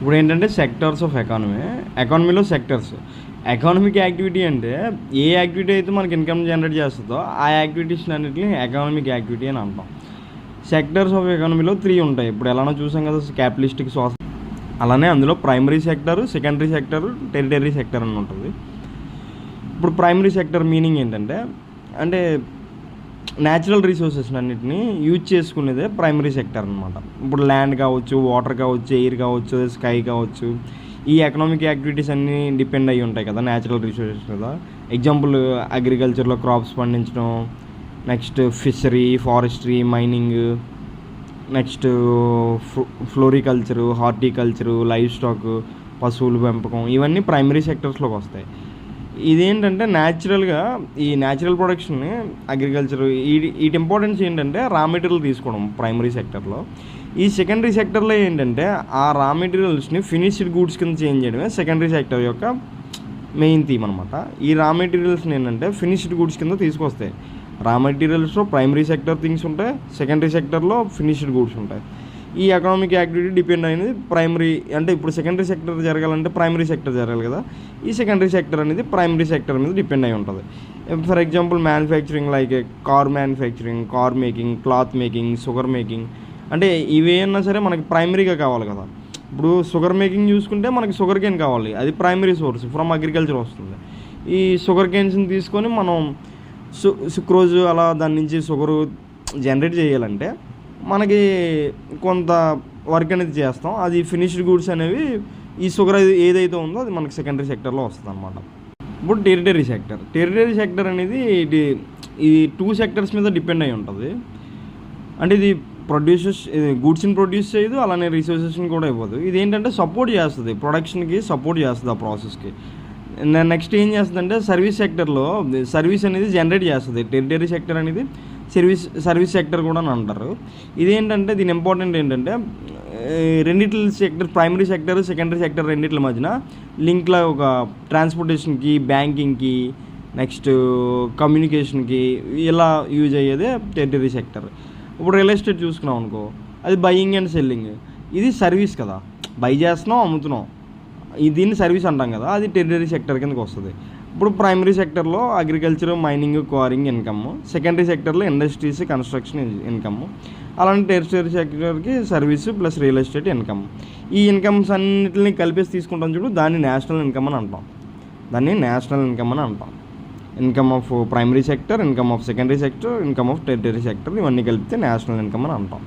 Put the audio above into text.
ఇప్పుడు ఏంటంటే sectors of ఎకానమీలో సెక్టర్స్. ఎకానమిక్ యాక్టివిటీ అంటే ఏ యాక్టివిటీ అయితే మనకి ఇన్కమ్ జనరేట్ చేస్తుందో ఆ యాక్టివిటీస్ అన్నిటిని ఎకానమిక్ యాక్టివిటీ అని అంటాం. సెక్టర్స్ ఆఫ్ ఎకానమీలో 3 ఉంటాయి. ఇప్పుడు ఎలానో చూసాం కదా, క్యాపిటలిస్టిక్ సోసైటీ. అలానే అందులో primary sector, secondary sector, territory sector అని ఉంటుంది. ఇప్పుడు ప్రైమరీ సెక్టర్ మీనింగ్ ఏంటంటే, అంటే న్యాచురల్ రిసోర్సెస్ అన్నిటిని యూజ్ చేసుకునేదే ప్రైమరీ సెక్టర్ అనమాట. ఇప్పుడు ల్యాండ్ కావచ్చు, వాటర్ కావచ్చు, ఎయిర్ కావచ్చు, స్కై కావచ్చు, ఈ ఎకనామిక్ యాక్టివిటీస్ అన్నీ డిపెండ్ అయ్యి ఉంటాయి కదా న్యాచురల్ రిసోర్సెస్ మీద. ఎగ్జాంపుల్ అగ్రికల్చర్లో క్రాప్స్ పండించడం, next fishery, forestry, mining, next ఫ్లోరికల్చరు, horticulture, live stock, పశువుల పెంపకం, ఇవన్నీ ప్రైమరీ సెక్టర్స్లోకి వస్తాయి. ఇదేంటంటే న్యాచురల్గా ఈ న్యాచురల్ ప్రొడక్షన్ని అగ్రికల్చర్ వీటి ఇంపార్టెన్స్ ఏంటంటే రా మెటీరియల్ తీసుకోవడం ప్రైమరీ సెక్టర్లో. ఈ సెకండరీ సెక్టర్లో ఏంటంటే ఆ రా మెటీరియల్స్ని ఫినిష్డ్ గూడ్స్ కింద చేంజ్ చేయడమే సెకండరీ సెక్టర్ యొక్క మెయిన్ థీమ్ అనమాట. ఈ రా మెటీరియల్స్ని ఏంటంటే ఫినిష్డ్ గూడ్స్ కింద తీసుకొస్తాయి. రా మెటీరియల్స్లో ప్రైమరీ సెక్టర్ థింగ్స్ ఉంటాయి, సెకండరీ సెక్టర్లో ఫినిష్డ్ గూడ్స్ ఉంటాయి. ఈ ఎకనామిక్ యాక్టివిటీ డిపెండ్ అయినది ప్రైమరీ, అంటే ఇప్పుడు సెకండరీ సెక్టర్ జరగాలంటే ప్రైమరీ సెక్టర్ జరగాలి కదా, ఈ సెకండరీ సెక్టర్ అనేది ప్రైమరీ సెక్టర్ మీద డిపెండ్ అయి ఉంటుంది. For example manufacturing, like car manufacturing, car making, cloth making, sugar making, అంటే ఇవేనా సరే మనకి ప్రైమరీగా కావాలి కదా. ఇప్పుడు షుగర్ మేకింగ్ చూసుకుంటే మనకి షుగర్ కేన్ కావాలి, అది ప్రైమరీ సోర్స్ ఫ్రమ్ అగ్రికల్చర్ వస్తుంది. ఈ షుగర్ కేన్స్ని తీసుకొని మనం సుక్రోజ్ అలా దాని నుంచి షుగర్ జనరేట్ చేయాలంటే మనకి కొంత వర్క్ అనేది చేస్తాం. అది ఫినిష్డ్ గూడ్స్ అనేవి ఈ షుగర్ ఏదైతే ఉందో అది మనకి సెకండరీ సెక్టర్లో వస్తుంది అనమాట. ఇప్పుడు టెరిటరీ సెక్టర్ అనేది ఈ 2 సెక్టర్స్ మీద డిపెండ్ అయి ఉంటుంది. అంటే ఇది గూడ్స్ని ప్రొడ్యూస్ చేయదు, అలానే రిసోర్సెస్ని కూడా ఇవ్వదు. ఇది ఏంటంటే సపోర్ట్ చేస్తుంది, ప్రొడక్షన్కి సపోర్ట్ చేస్తుంది, ఆ ప్రాసెస్కి. నెక్స్ట్ ఏం చేస్తుందంటే సర్వీస్ అనేది జనరేట్ చేస్తుంది. టెరిటరీ సెక్టర్ అనేది సర్వీస్ సెక్టర్ కూడా అని అంటారు. ఇదేంటంటే దీని ఇంపార్టెంట్ ఏంటంటే రెండిట్ల sector, primary sector, secondary sector రెండిట్ల మధ్యన లింక్లో ఒక ట్రాన్స్పోర్టేషన్కి, బ్యాంకింగ్కి, నెక్స్ట్ కమ్యూనికేషన్కి ఇలా యూజ్ అయ్యేదే టెరిటరీ సెక్టర్. ఇప్పుడు రియల్ ఎస్టేట్ చూసుకున్నాం అనుకో, అది బయింగ్ అండ్ సెల్లింగ్, ఇది సర్వీస్ కదా, బై చేస్తున్నాం, అమ్ముతున్నాం, దీన్ని సర్వీస్ అంటాం కదా, అది టెరిటరీ సెక్టర్ కిందకి వస్తుంది. ఇప్పుడు ప్రైమరీ సెక్టర్లో agriculture, mining, quarrying income, secondary సెక్టర్లో ఇండస్ట్రీస్, కన్స్ట్రక్షన్ ఇన్కమ్, అలాంటి టెరిటరీ సెక్టర్కి service plus real estate income. ఈ ఇన్కమ్స్ అన్నింటిని కలిపేసి తీసుకుంటాం చూడు, దాన్ని నేషనల్ ఇన్కమ్ అని అంటాం. Income of primary sector, income of secondary sector, income of tertiary sector, ఇవన్నీ కలిపితే నేషనల్ ఇన్కమ్ అని అంటాం.